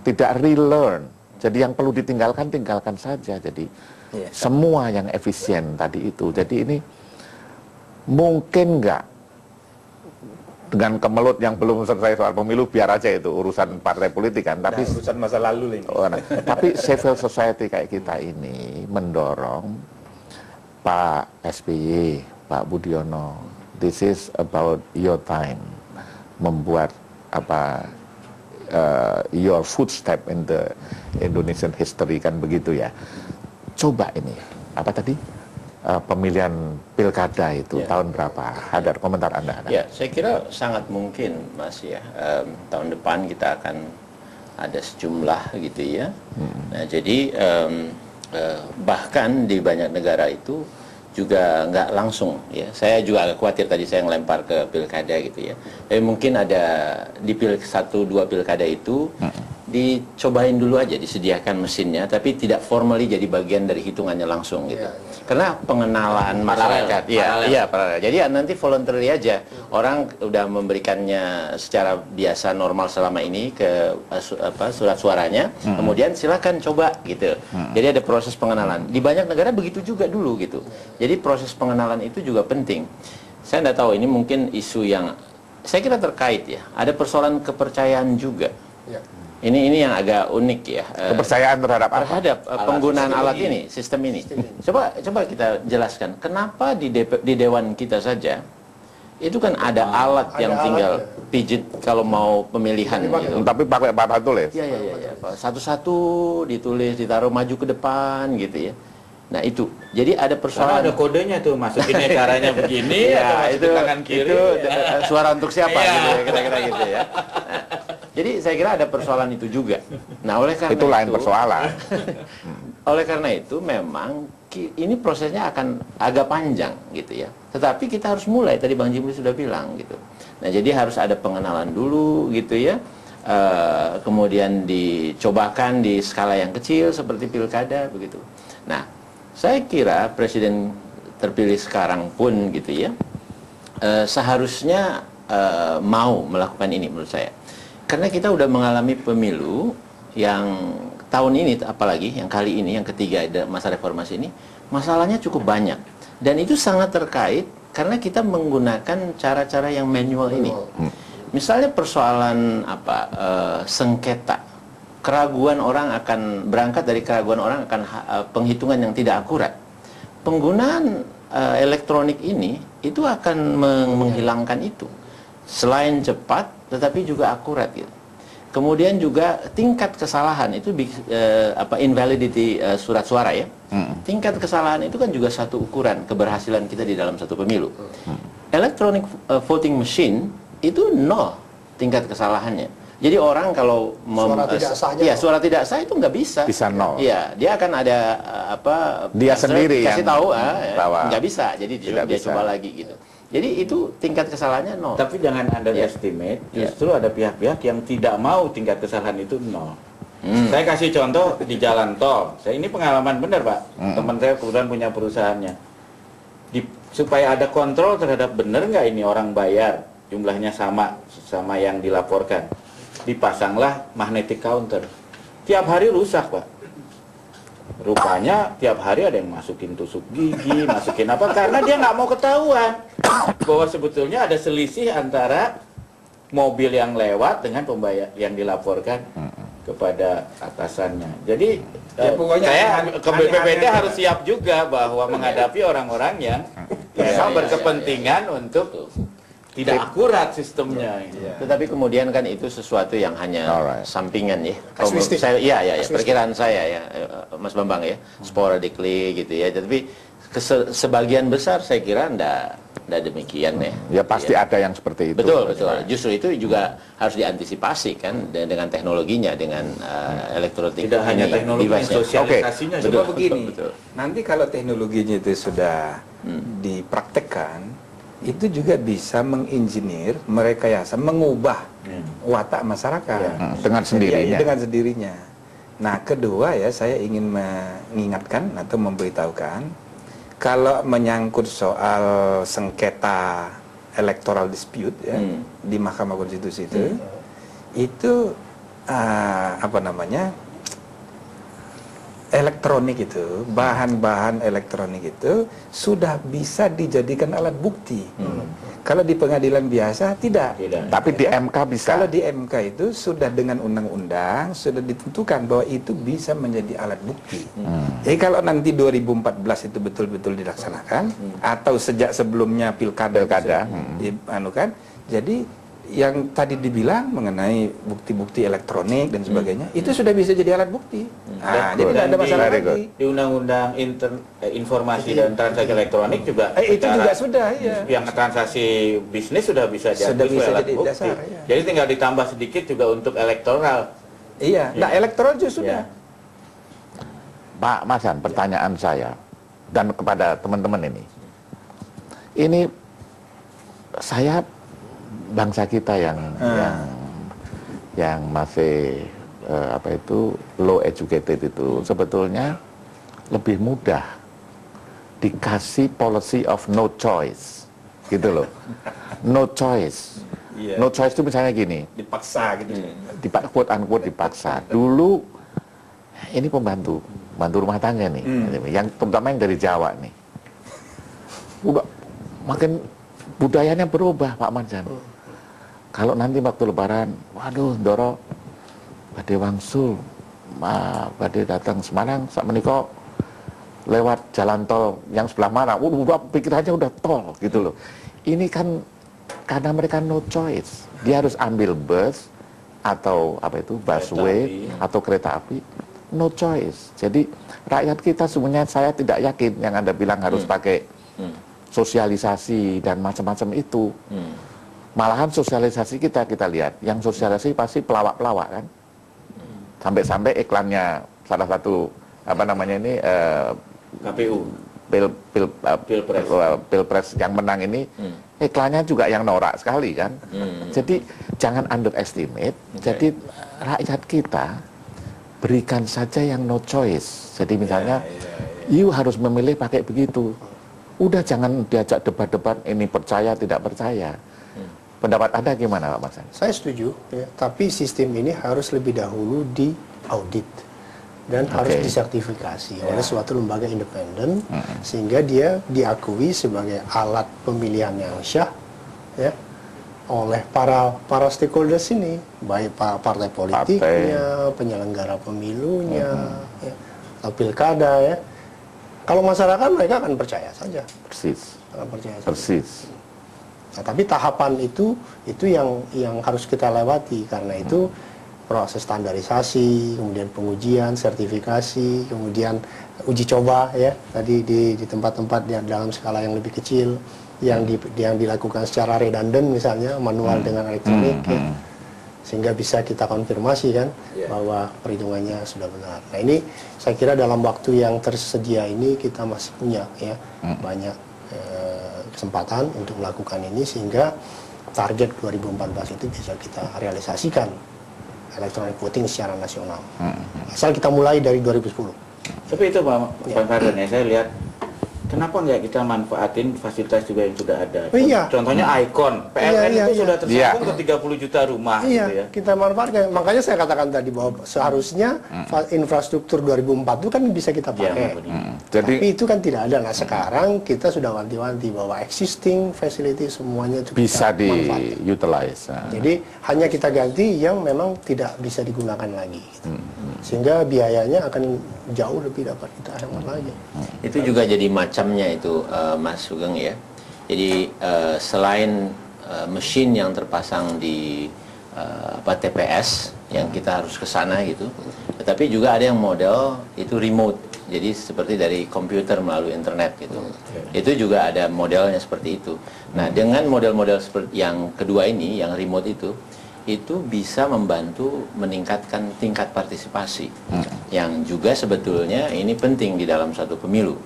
tidak relearn. Jadi yang perlu ditinggalkan, tinggalkan saja. Jadi semua yang efisien tadi itu. Jadi ini mungkin nggak dengan kemelut yang belum selesai soal pemilu, biar aja itu urusan partai politik kan. Tapi urusan masa lalu ini. Tapi civil society kayak kita ini mendorong Pak SBY, Pak Budiono, this is about your time, membuat your footstep in the Indonesian history, kan begitu ya. Coba ini apa tadi pemilihan pilkada itu tahun berapa? Ada komentar Anda? Ya, saya kira sangat mungkin, Mas ya. Tahun depan kita akan ada sejumlah gitu ya. Nah, jadi bahkan di banyak negara itu juga nggak langsung ya. Saya juga agak khawatir tadi saya ngelempar ke pilkada gitu ya. Tapi mungkin ada di 1-2 pilkada itu dicobain dulu aja, disediakan mesinnya, tapi tidak formally jadi bagian dari hitungannya langsung gitu. Karena pengenalan masyarakat, paralel. Jadi nanti voluntarily aja, orang udah memberikannya secara biasa normal selama ini ke surat suaranya, kemudian silakan coba gitu. Jadi ada proses pengenalan. Di banyak negara begitu juga dulu gitu. Jadi proses pengenalan itu juga penting. Saya nggak tahu, ini mungkin isu yang saya kira terkait ya. Ada persoalan kepercayaan juga. Ini yang agak unik ya. Kepercayaan terhadap penggunaan alat ini, sistem ini. Coba kita jelaskan. Kenapa di Dewan kita saja itu kan ada alat yang tinggal pijit kalau mau pemilihan gitu. Tapi pakai papan tulis. Iya. Satu-satu ditulis, ditaruh maju ke depan gitu ya. Nah itu, jadi ada persoalan. Karena ada kodenya tuh, masukinnya caranya begini, ya, atau masukin tangan kiri. Itu suara untuk siapa gitu ya, kira-kira gitu ya. Nah, jadi saya kira ada persoalan itu juga. Nah oleh karena itu lain persoalan. Oleh karena itu memang ini prosesnya akan agak panjang gitu ya. Tetapi kita harus mulai, tadi Bang Jimli sudah bilang gitu. Nah jadi harus ada pengenalan dulu gitu ya. Kemudian dicobakan di skala yang kecil seperti pilkada begitu. Nah saya kira presiden terpilih sekarang pun gitu ya, seharusnya mau melakukan ini menurut saya. Karena kita udah mengalami pemilu yang tahun ini, apalagi yang kali ini, yang ketiga ada masa reformasi ini, masalahnya cukup banyak. Dan itu sangat terkait karena kita menggunakan cara-cara yang manual ini. Misalnya persoalan sengketa. Keraguan orang akan berangkat dari keraguan orang akan penghitungan yang tidak akurat. Penggunaan elektronik ini itu akan menghilangkan itu. Selain cepat, tetapi juga akurat gitu. Kemudian juga tingkat kesalahan itu invalidity surat suara ya. Tingkat kesalahan itu kan juga satu ukuran keberhasilan kita di dalam satu pemilu. Electronic voting machine itu 0 tingkat kesalahannya. Jadi orang kalau suara tidak sah itu nggak bisa. Bisa 0. Iya, dia akan ada dia sendiri kasih tahu nggak bisa. Jadi dia bisa. coba lagi gitu. Jadi itu tingkat kesalahannya 0. Tapi jangan underestimate, justru ada pihak-pihak yang tidak mau tingkat kesalahan itu 0. Saya kasih contoh di jalan tol. Ini pengalaman benar Pak. Teman saya kebetulan punya perusahaannya. Supaya ada kontrol terhadap benar nggak ini orang bayar, jumlahnya sama yang dilaporkan. Dipasanglah magnetic counter. Tiap hari rusak Pak. Rupanya tiap hari ada yang masukin tusuk gigi, masukin apa, karena dia nggak mau ketahuan bahwa sebetulnya ada selisih antara mobil yang lewat dengan pembayar yang dilaporkan kepada atasannya. Jadi saya ke BPPT harus siap juga bahwa menghadapi orang-orang yang berkepentingan untuk tidak akurat sistemnya. Tetapi kemudian kan itu sesuatu yang hanya sampingan ya. Perkiraan saya ya, Mas Bambang ya, sporadically gitu ya. Tapi sebagian besar saya kira enggak demikian ya. Ya pasti ada yang seperti itu. Betul. Justru itu juga harus diantisipasi kan dengan teknologinya, dengan elektronik. Tidak hanya teknologi, sosialisasinya. Coba begini. Nanti kalau teknologinya itu sudah dipraktekkan, itu juga bisa menginginir, merekayasa, mengubah watak masyarakat dengan sendirinya. Dengan sendirinya. Nah, kedua ya, saya ingin mengingatkan atau memberitahukan, kalau menyangkut soal sengketa electoral dispute ya, di Mahkamah Konstitusi itu apa namanya, elektronik itu, bahan-bahan elektronik itu sudah bisa dijadikan alat bukti. Kalau di pengadilan biasa tidak. Tapi di MK bisa. Kalau di MK itu sudah dengan undang-undang sudah ditentukan bahwa itu bisa menjadi alat bukti. Jadi kalau nanti 2014 itu betul-betul dilaksanakan atau sejak sebelumnya pilkada dianukan, jadi yang tadi dibilang mengenai bukti-bukti elektronik dan sebagainya itu sudah bisa jadi alat bukti. Jadi tidak ada masalah lagi. Di Undang-Undang Informasi dan Transaksi Elektronik juga itu juga sudah, ya. Yang transaksi bisnis sudah bisa jadi alat bukti. Dasar, ya. Jadi tinggal ditambah sedikit juga untuk elektoral. Iya. Nah, elektoral juga sudah. Pak Masan, pertanyaan saya dan kepada teman-teman ini saya bangsa kita yang masih low educated itu sebetulnya lebih mudah dikasih policy of no choice, gitu loh. No choice. No choice itu misalnya gini. Dipaksa gitu. Quote unquote dipaksa. Dulu ini pembantu rumah tangga nih, yang terutama yang dari Jawa nih. Udah makin budayanya berubah, Pak Marjan. Kalau nanti waktu Lebaran, waduh, Doro, badhe wangsul, badhe datang Semarang, sak menika lewat jalan tol yang sebelah mana? Udah pikirannya udah tol, gitu loh. Ini kan karena mereka no choice, dia harus ambil bus atau busway atau kereta api, no choice. Jadi rakyat kita sebenarnya saya tidak yakin yang Anda bilang harus pakai sosialisasi dan macam-macam itu. Malahan sosialisasi kita lihat, yang sosialisasi pasti pelawak-pelawak kan. Sampai-sampai iklannya salah satu KPU Pilpres yang menang ini, iklannya juga yang norak sekali kan. Jadi jangan underestimate. Jadi rakyat kita berikan saja yang no choice. Jadi misalnya you harus memilih pakai begitu. Udah jangan diajak debat-debat ini percaya tidak percaya. Pendapat Anda gimana, Pak Mas? Saya setuju, ya. Tapi sistem ini harus lebih dahulu diaudit dan harus disertifikasi oleh suatu lembaga independen sehingga dia diakui sebagai alat pemilihan yang syah, ya, oleh para stakeholders ini, baik partai politiknya, penyelenggara pemilunya, ya, atau pilkada, ya. Kalau masyarakat mereka akan percaya saja. Persis. Akan percaya saja. Persis. Nah, tapi tahapan itu yang harus kita lewati, karena itu proses standarisasi, kemudian pengujian, sertifikasi, kemudian uji coba, ya, tadi di tempat-tempat dalam skala yang lebih kecil, yang dilakukan secara redundant, misalnya manual dengan elektronik, ya, sehingga bisa kita konfirmasi kan bahwa perhitungannya sudah benar. Nah, ini saya kira dalam waktu yang tersedia ini kita masih punya, ya, banyak kesempatan untuk melakukan ini sehingga target 2014 itu bisa kita realisasikan electronic voting secara nasional. Asal kita mulai dari 2010. Tapi itu Pak Fadlan, ya, saya lihat kenapa nggak kita manfaatin fasilitas juga yang sudah ada. Contohnya Icon, PLN itu sudah tersambung ke 30 juta rumah. Iya, gitu ya. kita manfaatkan. Makanya saya katakan tadi bahwa seharusnya infrastruktur 2004 itu kan bisa kita pakai. Tapi itu kan tidak ada. Nah, sekarang kita sudah wanti-wanti bahwa existing facility semuanya itu bisa di-utilize. Jadi hanya kita ganti yang memang tidak bisa digunakan lagi. Gitu. Sehingga biayanya akan jauh lebih dapat kita hemat lagi. Itu juga jadi macamnya itu, Mas Sugeng, ya. Jadi selain mesin yang terpasang di TPS yang kita harus ke sana gitu, tetapi juga ada yang model itu remote. Jadi seperti dari komputer melalui internet gitu. Itu juga ada modelnya seperti itu. Nah, dengan model-model seperti yang kedua ini, yang remote itu bisa membantu meningkatkan tingkat partisipasi, yang juga sebetulnya ini penting di dalam satu pemilu,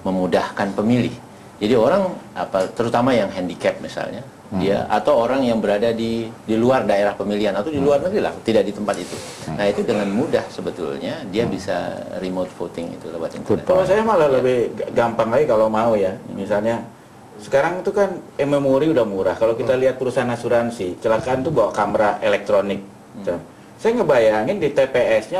memudahkan pemilih. Jadi orang terutama yang handicap misalnya, dia atau orang yang berada di luar daerah pemilihan atau di luar negeri lah, tidak di tempat itu. Nah, itu dengan mudah sebetulnya dia bisa remote voting itu lewat internet. Kalau saya malah lebih gampang lagi kalau mau, ya. Misalnya sekarang itu kan memori udah murah. Kalau kita lihat perusahaan asuransi, kecelakaan tuh bawa kamera elektronik. Saya ngebayangin di TPS-nya